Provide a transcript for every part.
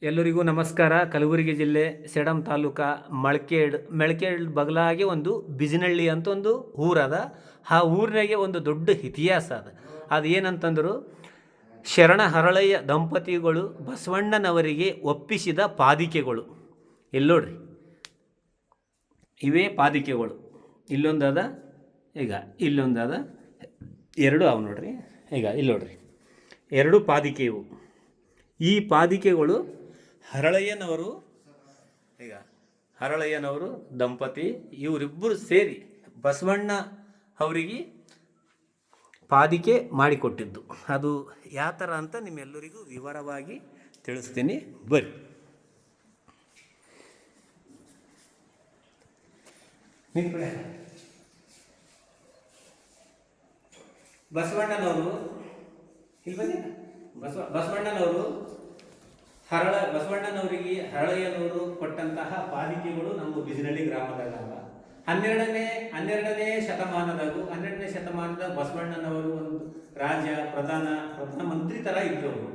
ಎಲ್ಲರಿಗೂ ನಮಸ್ಕಾರ. ಕಲಬುರಗಿ ಜಿಲ್ಲೆ ಸೇಡಂ ತಾಲೂಕು ಮೆಳ್ಕೇಡ್ ಬಗಲಾಗಿ ಒಂದು ಬಿಜಿನಳ್ಳಿ ಅಂತ ಒಂದು ಊರದ. ಆ ಊರಿನಾಗೆ ಒಂದು ದೊಡ್ಡ ಇತಿಹಾಸ ಅದು ಏನಂತಂದರು, ಶರಣ ಹರಳಯ್ಯ ದಂಪತಿಗಳು ಬಸವಣ್ಣನವರಿಗೆ ಒಪ್ಪಿಸಿದ ಪಾದಿಕೆಗಳು. ನೋಡ್ರಿ, ಇವೇ ಪಾದಿಕೆಗಳು. ಇಲ್ಲೊಂದದ, ಈಗ ಇಲ್ಲೊಂದದ, ಎರಡು ಅವು ನೋಡ್ರಿ. ಈಗ ಇಲ್ಲಿ ನೋಡ್ರಿ, ಎರಡು ಪಾದಿಕೆ ಇವು. ಈ ಪಾದಿಕೆಗಳು ಹರಳಯ್ಯನವರು, ಈಗ ಹರಳಯ್ಯನವರು ದಂಪತಿ ಇವರಿಬ್ಬರು ಸೇರಿ ಬಸವಣ್ಣ ಅವರಿಗೆ ಪಾದಿಕೆ ಮಾಡಿಕೊಟ್ಟಿದ್ದು. ಅದು ಯಾವ ಥರ ಅಂತ ನಿಮ್ಮೆಲ್ಲರಿಗೂ ವಿವರವಾಗಿ ತಿಳಿಸ್ತೀನಿ, ಬರ್ರಿ. ಬಸವಣ್ಣನವರು ಇಲ್ಲಿ ಬನ್ನಿ. ಬಸವಣ್ಣನವರು ಬಸವಣ್ಣನವರಿಗೆ ಹರಳಯ್ಯನವರು ಕೊಟ್ಟಂತಹ ಪಾದಿಕೆಗಳು ನಮ್ಮ ಬಿಜಿನಳ್ಳಿ ಗ್ರಾಮದಲ್ಲ. ಹನ್ನೆರಡನೇ ಶತಮಾನದ ಬಸವಣ್ಣನವರು ಒಂದು ಪ್ರಧಾನ ಮಂತ್ರಿ ಥರ ಇದ್ರು ಅವರು.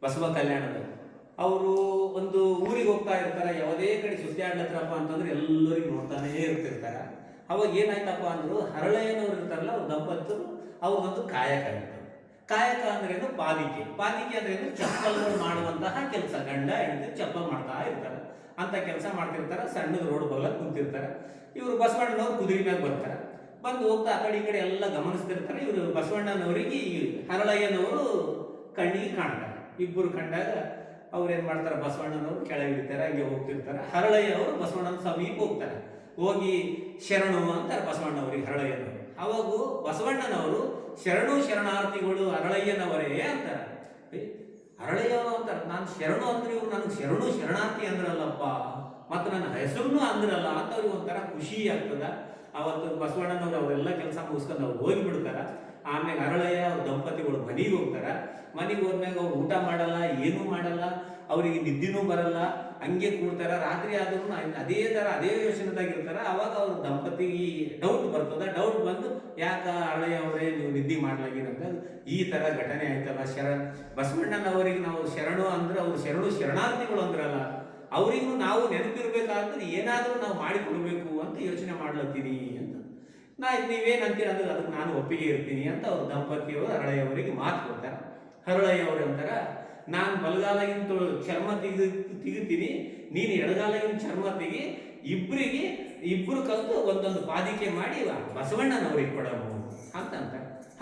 ಬಸವ ಕಲ್ಯಾಣದ ಅವರು ಒಂದು ಊರಿಗೆ ಹೋಗ್ತಾ ಇರ್ತಾರೆ, ಯಾವುದೇ ಕಡೆ ಸುತ್ತಾಡ್ಲತ್ರಪ್ಪ ಅಂತಂದ್ರೆ ಎಲ್ಲರಿಗೂ ನೋಡ್ತಾನೆ ಇರ್ತಿರ್ತಾರೆ. ಅವಾಗ ಏನಾಯ್ತಪ್ಪ ಅಂದ್ರು, ಹರಳಯ್ಯನವ್ರು ಇರ್ತಾರಲ್ಲ ಅವ್ರ ದಂಪತರು, ಅವ್ರದೊಂದು ಕಾಯಕ ಇರ್ತಾರೆ. ಕಾಯಕ ಅಂದ್ರೇನು? ಪಾದಿಕೆ ಅಂದ್ರೇನು? ಚಪ್ಪಲ್ಗಳು ಮಾಡುವಂತಹ ಕೆಲಸ. ಗಂಡ ಹೆಂಡತಿ ಚಪ್ಪಲ್ ಮಾಡ್ತಾ ಇರ್ತಾರೆ, ಅಂತ ಕೆಲಸ ಮಾಡ್ತಿರ್ತಾರೆ. ಸಣ್ಣದ ರೋಡ್ ಬಗಲ ಕುಂತಿರ್ತಾರೆ. ಇವರು ಬಸವಣ್ಣನವ್ರು ಕುದುರೆ ಮ್ಯಾಗ ಬರ್ತಾರೆ. ಬಂದು ಹೋಗ್ತಾ ಆ ಕಡೆ ಈ ಕಡೆ ಎಲ್ಲ ಗಮನಿಸ್ತಿರ್ತಾರೆ. ಇವರು ಬಸವಣ್ಣನವರಿಗೆ ಹರಳಯ್ಯನವರು ಕಣ್ಣಿಗೆ ಕಾಣ್ತಾರೆ. ಇಬ್ಬರು ಕಂಡಾಗ ಅವ್ರೇನ್ ಮಾಡ್ತಾರೆ, ಬಸವಣ್ಣನವರು ಕೆಳಗೆ ಇಳಿತಾರೆ, ಹಂಗೆ ಹೋಗ್ತಿರ್ತಾರೆ. ಹರಳಯ್ಯ ಅವರು ಬಸವಣ್ಣನ ಸಮೀಪ ಹೋಗ್ತಾರೆ. ಹೋಗಿ ಶರಣು ಅಂತಾರೆ ಬಸವಣ್ಣವ್ರಿಗೆ ಹರಳಯ್ಯನವರು. ಅವಾಗೂ ಬಸವಣ್ಣನವರು ಶರಣಾರ್ಥಿಗಳು ಹರಳಯ್ಯನವರೇ ಅಂತಾರೆ. ಹರಳಯ್ಯನವರು ಅಂತಾರೆ, ನಾನು ಶರಣು ಅಂದ್ರೆ ಇವ್ರು ನನಗೆ ಶರಣಾರ್ಥಿ ಅಂದ್ರಲ್ಲಪ್ಪ, ಮತ್ತು ನನ್ನ ಹೆಸರು ಅಂದ್ರಲ್ಲ ಅಂತ ಅವ್ರಿಗೆ ಒಂಥರ ಖುಷಿ ಆಗ್ತದ. ಅವತ್ತು ಬಸವಣ್ಣನವರು ಅವರೆಲ್ಲ ಕೆಲಸ ಮುಗಿಸ್ಕೊಂಡು ಅವ್ರು ಹೋಗಿಬಿಡ್ತಾರ. ಆಮೇಲೆ ಹರಳಯ್ಯ ಅವ್ರ ದಂಪತಿಗಳು ಮನೆಗೆ ಹೋಗ್ತಾರ. ಮನೆಗೆ ಹೋದ್ಮ್ಯಾಗ ಅವ್ರು ಊಟ ಮಾಡಲ್ಲ, ಏನೂ ಮಾಡಲ್ಲ, ಅವರಿಗೆ ನಿದ್ದಿನೂ ಬರಲ್ಲ, ಹಂಗೆ ಕೂಡ್ತಾರ. ರಾತ್ರಿ ಆದ್ರೂ ಅದೇ ಯೋಚನೆದಾಗಿರ್ತಾರ. ಅವಾಗ ಅವ್ರ ದಂಪತಿಗೆ ಡೌಟ್ ಬರ್ತದ. ಡೌಟ್ ಬಂದು, ಯಾಕ ಹರಳಯ್ಯ ಅವರೇ ನೀವು ನಿದ್ದೆ ಮಾಡ್ಲಾಗಿರಂತ ಈ ತರ ಘಟನೆ ಆಯ್ತಲ್ಲ. ಬಸವಣ್ಣನವರಿಗೆ ನಾವು ಶರಣು ಅಂದ್ರೆ ಅವ್ರು ಶರಣಾರ್ಥಿಗಳು ಅಂದ್ರಲ್ಲ, ಅವರಿಗೂ ನಾವು ನೆನಪಿರ್ಬೇಕಾದ್ರೆ ಏನಾದರೂ ನಾವು ಮಾಡಿಕೊಡ್ಬೇಕು ಅಂತ ಯೋಚನೆ ಮಾಡ್ಲತ್ತೀನಿ ಅಂತ. ನೀವೇನಂತೀರ ಅಂದ್ರೆ ಅದಕ್ಕೆ ನಾನು ಒಪ್ಪಿಗೆ ಇರ್ತೀನಿ ಅಂತ ಅವ್ರ ದಂಪತಿಯವರು ಹರಳಯ್ಯವರಿಗೆ ಮಾತು ಕೊಡ್ತಾರೆ. ಹರಳಯ್ಯವರು ಅಂತಾರ, ನಾನು ಬಲಗಾಲಿನ ಚರ್ಮ ತೆಗಿತೀನಿ, ನೀನು ಎಡಗಾಲಿನ ಚರ್ಮ ತೆಗಿ, ಇಬ್ಬರು ಕಲ್ತು ಒಂದೊಂದು ಪಾದಿಕೆ ಮಾಡಿ ಬಸವಣ್ಣನವ್ರಿಗೆ ಕೊಡೋಣ ಅಂತ.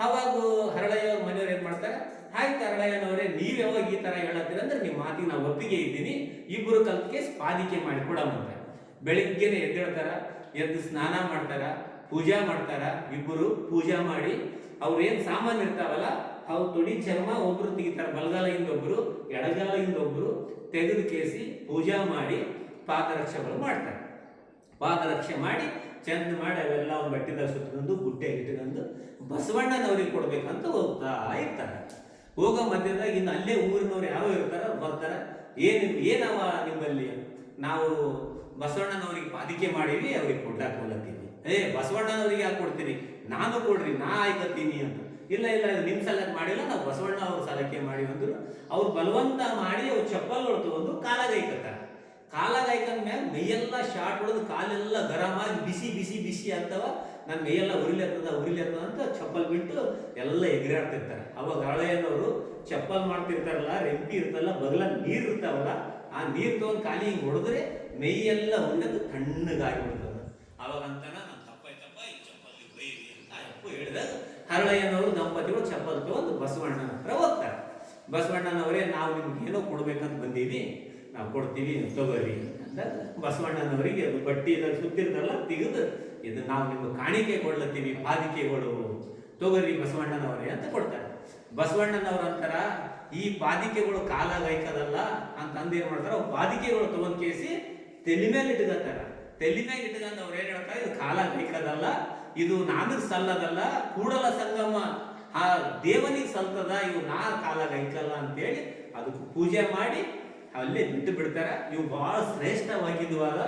ಅವಾಗ ಹರಳಯ್ಯವ್ರ ಮನೆಯವ್ರು ಏನ್ ಮಾಡ್ತಾರೆ, ಆಯ್ತು ಹರಳಯ್ಯನವರೇ, ನೀವ್ ಯಾವಾಗ ಈ ತರ ಹೇಳತ್ತೀರ ಅಂದ್ರೆ ನಿಮ್ಮ ಮಾತಿಗೆ ನಾವು ಒಪ್ಪಿಗೆ ಇದ್ದೀನಿ, ಇಬ್ಬರು ಕಲ್ತಿಗೆ ಪಾದಿಕೆ ಮಾಡಿ ಕೊಡೋಣ. ಬೆಳಿಗ್ಗೆನೆ ಎದ್ದೇಳ್ತಾರ, ಎದ್ದು ಸ್ನಾನ ಮಾಡ್ತಾರ, ಪೂಜಾ ಮಾಡ್ತಾರ. ಇಬ್ಬರು ಪೂಜಾ ಮಾಡಿ ಅವ್ರೇನ್ ಸಾಮಾನು ಇರ್ತಾವಲ್ಲ ಅವು ತೊಡಿ ಚರ್ಮ ಒಬ್ರು ತೆಗಿತಾರ, ಬಲಗಾಲಿಂದ ಒಬ್ರು, ಎಡಗಾಲಿಂದ ಒಬ್ರು ತೆಗೆದು ಕೇಸಿ ಪೂಜಾ ಮಾಡಿ ಪಾದರಕ್ಷೆಗಳು ಮಾಡ್ತಾರೆ. ಪಾದರಕ್ಷೆ ಮಾಡಿ ಚಂದ ಮಾಡಿ ಅವೆಲ್ಲ ಒಂದು ಬಟ್ಟೆದಾಗ ಸುತ್ತಕೊಂಡು ಗುಡ್ಡೆ ಇಟ್ಕೊಂಡು ಬಸವಣ್ಣನವ್ರಿಗೆ ಕೊಡ್ಬೇಕಂತ ಹೋಗ್ತಾ ಇರ್ತಾರೆ. ಹೋಗೋ ಮಧ್ಯದಾಗ ಇನ್ನು ಅಲ್ಲೇ ಊರಿನವ್ರು ಯಾವ ಇರ್ತಾರ ಬರ್ತಾರ. ಏನವ ನಿಮ್ಮಲ್ಲಿ, ನಾವು ಬಸವಣ್ಣನವ್ರಿಗೆ ಪಾದಿಕೆ ಮಾಡೀವಿ, ಅವ್ರಿಗೆ ಕೊಡ್ಲಾಕ್ ಹೋಗ್ಲತ್ತೀವಿ. ಬಸವಣ್ಣನವ್ರಿಗೆ ಯಾಕೆ ಕೊಡ್ತೀರಿ, ನಾನು ಕೊಡ್ರಿ, ನಾ ಆಯ್ಕತ್ತೀನಿ ಅಂತ. ಇಲ್ಲ ನಿಮ್ ಸಲಕ್ಕೆ ಮಾಡಿಲ್ಲ, ನಾವು ಬಸವಣ್ಣ ಅವ್ರ ಸಲಕ್ಕೆ ಮಾಡಿ ಅಂದ್ರು. ಅವ್ರು ಬಲವಂತ ಮಾಡಿ ಅವ್ರು ಚಪ್ಪಲ್ಗಳು ತಗೊಂಡು ಕಾಲಾಗೈಕತ್ತಾರ. ಕಾಲಾಗೈಕಂದ ಮ್ಯಾಗ ಮೈಯೆಲ್ಲ ಶಾರ್ಟ್ ಹೊಡೆದು ಕಾಲೆಲ್ಲ ಗರಮಾಗಿ ಬಿಸಿ ಆಗ್ತಾವ. ನನ್ನ ಮೈಯೆಲ್ಲ ಉರಿಲೆತ್ತದ ಅಂತ ಚಪ್ಪಲ್ ಬಿಟ್ಟು ಎಲ್ಲ ಎಗರಾಡ್ತಿರ್ತಾರೆ. ಅವಾಗ ಹರಳಯ್ಯನವರು ಚಪ್ಪಲ್ ಮಾಡ್ತಿರ್ತಾರಲ್ಲ, ರೆಂಪಿ ಇರ್ತಲ್ಲ, ಬಗಲ ನೀರು ಇರ್ತಾವಲ್ಲ, ಆ ನೀರು ತಗೊಂಡು ಕಾಲಿ ಹಿಂಗೆ ಹೊಡೆದ್ರೆ ಮೈಯೆಲ್ಲ ಉರಿದು ತಣ್ಣಗಾಗಿಬಿಡ್ತದ. ಅವಾಗ ಅಂತಾನ, ನಾನು ತಪ್ಪಾಯ್ತಪ್ಪ, ಈ ಚಪ್ಪಲ್ ಬೈರಿ ಅಂತ ಅಪ್ಪ ಹೇಳಿದಾಗ ಹರಳಯ್ಯನವರು ದಂಪತಿಗಳು ಚಪ್ಪಲ್ ತಗೊಂಡು ಬಸವಣ್ಣನ ಹತ್ರ ಹೋಗ್ತಾರೆ. ಬಸವಣ್ಣನವರೇ, ನಾವು ನಿಮ್ಗೆ ಏನೋ ಕೊಡ್ಬೇಕಂತ ಬಂದೀವಿ, ನಾವು ಕೊಡ್ತೀವಿ, ತಗೋರಿ ಅಂದಾಗ ಬಸವಣ್ಣನವರಿಗೆ ಅದು ಬಟ್ಟಿ ಸುತ್ತಿರ್ತಾರಲ್ಲ ತೆಗೆದು, ಇದು ನಾವು ನಿಮ್ಗೆ ಕಾಣಿಕೆ ಕೊಡ್ಲತ್ತೀವಿ, ಪಾದಿಕೆಗಳು ತಗೋರಿ ಬಸವಣ್ಣನವರೇ ಅಂತ ಕೊಡ್ತಾರೆ. ಬಸವಣ್ಣನವ್ರ ಅಂತಾರ, ಈ ಪಾದಿಕೆಗಳು ಕಾಲಾಗೈಕದಲ್ಲ ಅಂತಂದು ಏನ್ ಮಾಡ್ತಾರ, ಪಾದಿಕೆಗಳು ತಗೊಂಡ್ ಕೇಸಿ ತಲೆ ಮೇಲೆ ಇಟ್ಕೊತಾರ. ತಲೆ ಮೇಲೆ ಇಟ್ಕೊಂಡು ಅವ್ರು ಏನ್ ಹೇಳ್ತಾರೆ, ಇದು ಕಾಲಾಗೈಕದಲ್ಲ, ಇದು ನಾನಗ್ ಸಲ್ಲದಲ್ಲ, ಕೂಡಲ ಸಂಗಮ ಆ ದೇವನಿಗೆ ಸಲ್ತದ, ಇವು ನಾ ಕಾಲಾಗೈಕಲ್ಲ ಅಂತೇಳಿ ಅದಕ್ಕೆ ಪೂಜೆ ಮಾಡಿ ಅಲ್ಲೇ ಬಿಟ್ಟು ಬಿಡ್ತಾರ. ಇವು ಬಹಳ ಶ್ರೇಷ್ಠವಾಗಿದ್ವಾಗ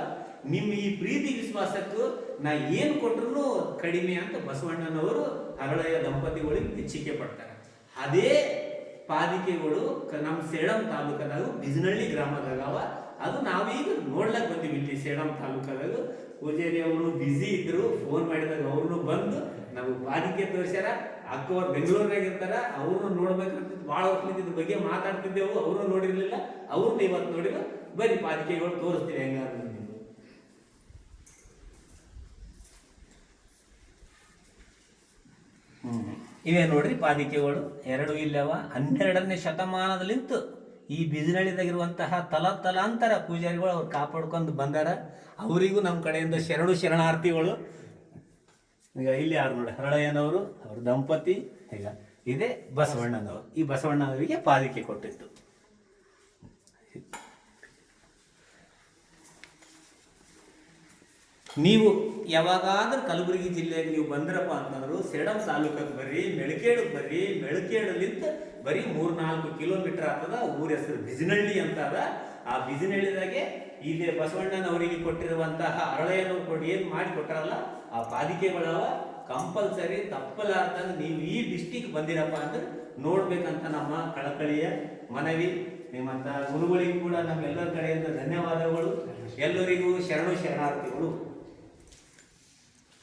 ನಿಮ್ಮ ಈ ಪ್ರೀತಿ ವಿಶ್ವಾಸಕ್ಕೂ ನಾ ಏನು ಕೊಟ್ಟರು ಕಡಿಮೆ ಅಂತ ಬಸವಣ್ಣನವರು ಹರಳಯ್ಯ ದಂಪತಿಗಳಿಗೆ ಮೆಚ್ಚುಗೆ ಪಡ್ತಾರೆ. ಅದೇ ಪಾದಿಕೆಗಳು ನಮ್ಮ ಸೇಡಂ ತಾಲೂಕದಾಗ ಬಿಜನಹಳ್ಳಿ ಗ್ರಾಮದಾಗವ. ಅದು ನಾವೀಗ ನೋಡ್ಲಕ್ ಬಂದೀವಿ ಇಲ್ಲಿ ಸೇಡಂ ತಾಲೂಕದಾಗ. ಪೂಜಾರಿ ಅವರು ಬ್ಯುಸಿ ಇದ್ರು, ಫೋನ್ ಮಾಡಿದಾಗ ಅವ್ರನ್ನು ಬಂದು ನಮಗೆ ಪಾದಿಕೆ ತೋರಿಸ್ಯಾರ. ಅಕ್ಕವ್ರು ಬೆಂಗಳೂರಿನಾಗ ಇರ್ತಾರ, ಅವ್ರನ್ನ ನೋಡ್ಬೇಕಂತ ಭಾಳ ಹೊತ್ತಿನಿಂದ ಇದ್ರ ಬಗ್ಗೆ ಮಾತಾಡ್ತಿದ್ದೆವು. ಅವ್ರನ್ನ ನೋಡಿರ್ಲಿಲ್ಲ, ಅವ್ರನ್ನ ಇವತ್ತು ನೋಡಿಲ್ಲ. ಬರೀ ಪಾದಿಕೆಗಳು ತೋರಿಸ್ತೀವಿ ಹೆಂಗಾದ್ರು. ಇವೇ ನೋಡ್ರಿ ಪಾದಿಕೆಗಳು ಎರಡು ಇಲ್ಲವ. 12ನೇ ಶತಮಾನದಲ್ಲಿಂತ ಈ ಬಿಜನಹಳ್ಳಿದಾಗಿರುವಂತಹ ತಲಾಂತರ ಪೂಜಾರಿಗಳು ಅವ್ರು ಕಾಪಾಡ್ಕೊಂಡು ಬಂದಾರ. ಅವರಿಗೂ ನಮ್ಮ ಕಡೆಯಿಂದ ಶರಣಾರ್ಥಿಗಳು. ಈಗ ಇಲ್ಲಿ ಯಾರು ನೋಡಿ, ಹರಳಯ್ಯನವರು, ಅವ್ರ ದಂಪತಿ. ಈಗ ಇದೇ ಬಸವಣ್ಣನವರು. ಈ ಬಸವಣ್ಣನವರಿಗೆ ಪಾದಿಕೆ ಕೊಟ್ಟಿತ್ತು. ನೀವು ಯಾವಾಗಾದ್ರೂ ಕಲಬುರಗಿ ಜಿಲ್ಲೆಗೆ ನೀವು ಬಂದ್ರಪ್ಪ ಅಂತಂದ್ರು ಸೇಡಂ ತಾಲೂಕಕ್ಕೆ ಬರ್ರಿ, ಮೆಳಕೇಡಿಗೆ ಬರ್ರಿ. ಮೆಳಕೇಡಲಿಂದ ಬರೀ 3-4 ಕಿಲೋಮೀಟರ್ ಆಗ್ತದ. ಊರ ಹೆಸರು ಬಿಜನಹಳ್ಳಿ ಅಂತ ಅದ. ಆ ಬಿಜನಹಳ್ಳಿದಾಗೆ ಇದೇ ಬಸವಣ್ಣನವರಿಗೆ ಕೊಟ್ಟಿರುವಂತಹ ಹರಳಯ್ಯನವ್ರು ಕೊಟ್ಟು ಏನು ಮಾಡಿ ಕೊಟ್ಟಾರಲ್ಲ ಆ ಪಾದಿಕೆಗಳವ. ಕಂಪಲ್ಸರಿ ತಪ್ಪಲಾರ್ದಂಗೆ ನೀವು ಈ ಡಿಸ್ಟಿಕ್ ಬಂದಿರಪ್ಪ ಅಂದ್ರೆ ನೋಡ್ಬೇಕಂತ ನಮ್ಮ ಕಳಕಳಿಯ ಮನವಿ. ನಿಮ್ಮಂತ ಗುರುಗಳಿಗೂ ಕೂಡ ನಮ್ಮೆಲ್ಲರ ಕಡೆಯಿಂದ ಧನ್ಯವಾದಗಳು. ಎಲ್ಲರಿಗೂ ಶರಣಾರ್ಥಿಗಳು.